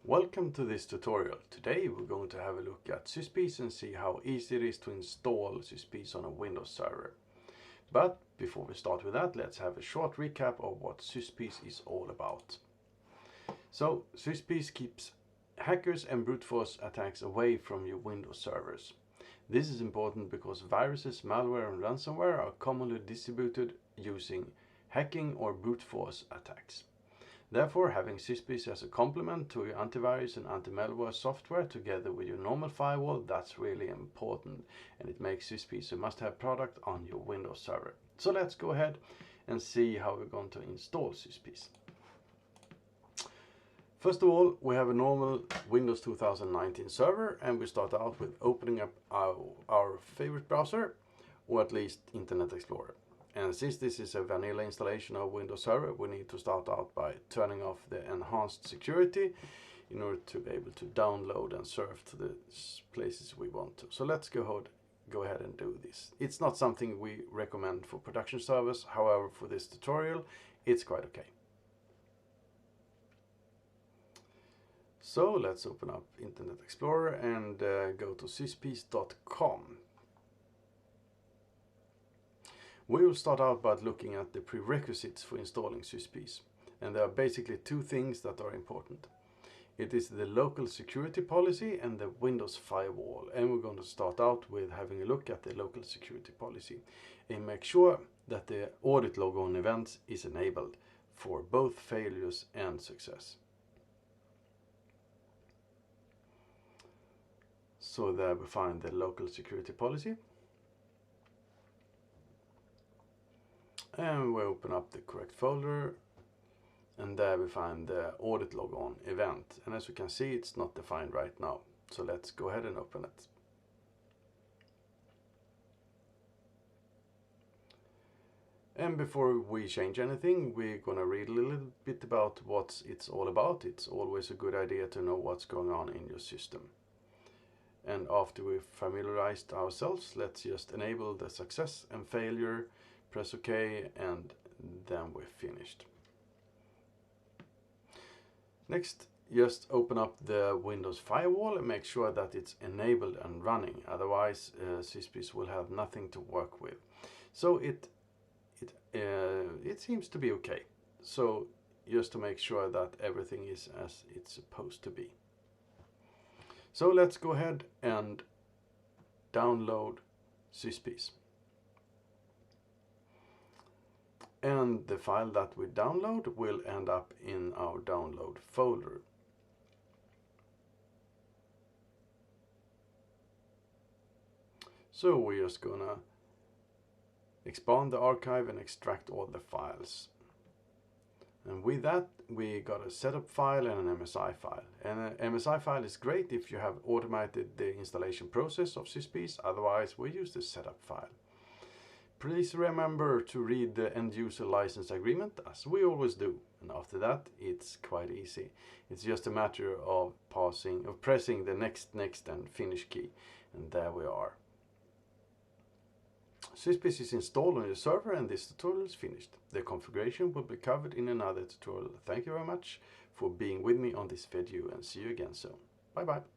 Welcome to this tutorial. Today we're going to have a look at Syspeace and see how easy it is to install Syspeace on a Windows server. But before we start with that, let's have a short recap of what Syspeace is all about. So Syspeace keeps hackers and brute force attacks away from your Windows servers. This is important because viruses, malware and ransomware are commonly distributed using hacking or brute force attacks. Therefore, having Syspeace as a complement to your antivirus and anti-malware software together with your normal firewall, that's really important, and it makes Syspeace a must-have product on your Windows server. So let's go ahead and see how we're going to install Syspeace. First of all, we have a normal Windows 2019 server, and we start out with opening up our favorite browser, or at least Internet Explorer. And since this is a vanilla installation of Windows Server, we need to start out by turning off the enhanced security in order to be able to download and surf to the places we want to. So let's go ahead and do this. It's not something we recommend for production servers. However, for this tutorial, it's quite okay. So let's open up Internet Explorer and go to syspeace.com. We will start out by looking at the prerequisites for installing Syspeace. And there are basically two things that are important. It is the local security policy and the Windows firewall. And we're going to start out with having a look at the local security policy and make sure that the audit log on events is enabled for both failures and success. So there we find the local security policy. And we open up the correct folder, and there we find the audit logon event. And as you can see, it's not defined right now. So let's go ahead and open it. And before we change anything, we're going to read a little bit about what it's all about. It's always a good idea to know what's going on in your system. And after we've familiarized ourselves, let's just enable the success and failure, press OK, and then we're finished. Next, just open up the Windows firewall and make sure that it's enabled and running. Otherwise, Syspeace will have nothing to work with. So it seems to be okay. So just to make sure that everything is as it's supposed to be. So let's go ahead and download Syspeace. And the file that we download will end up in our download folder. So we're just gonna expand the archive and extract all the files. And with that, we got a setup file and an MSI file. And an MSI file is great if you have automated the installation process of Syspeace. Otherwise, we use the setup file. Please remember to read the end user license agreement, as we always do. And after that, it's quite easy. It's just a matter of pressing the next and finish key. And there we are. Syspeace is installed on your server and this tutorial is finished. The configuration will be covered in another tutorial. Thank you very much for being with me on this video and see you again soon. Bye bye.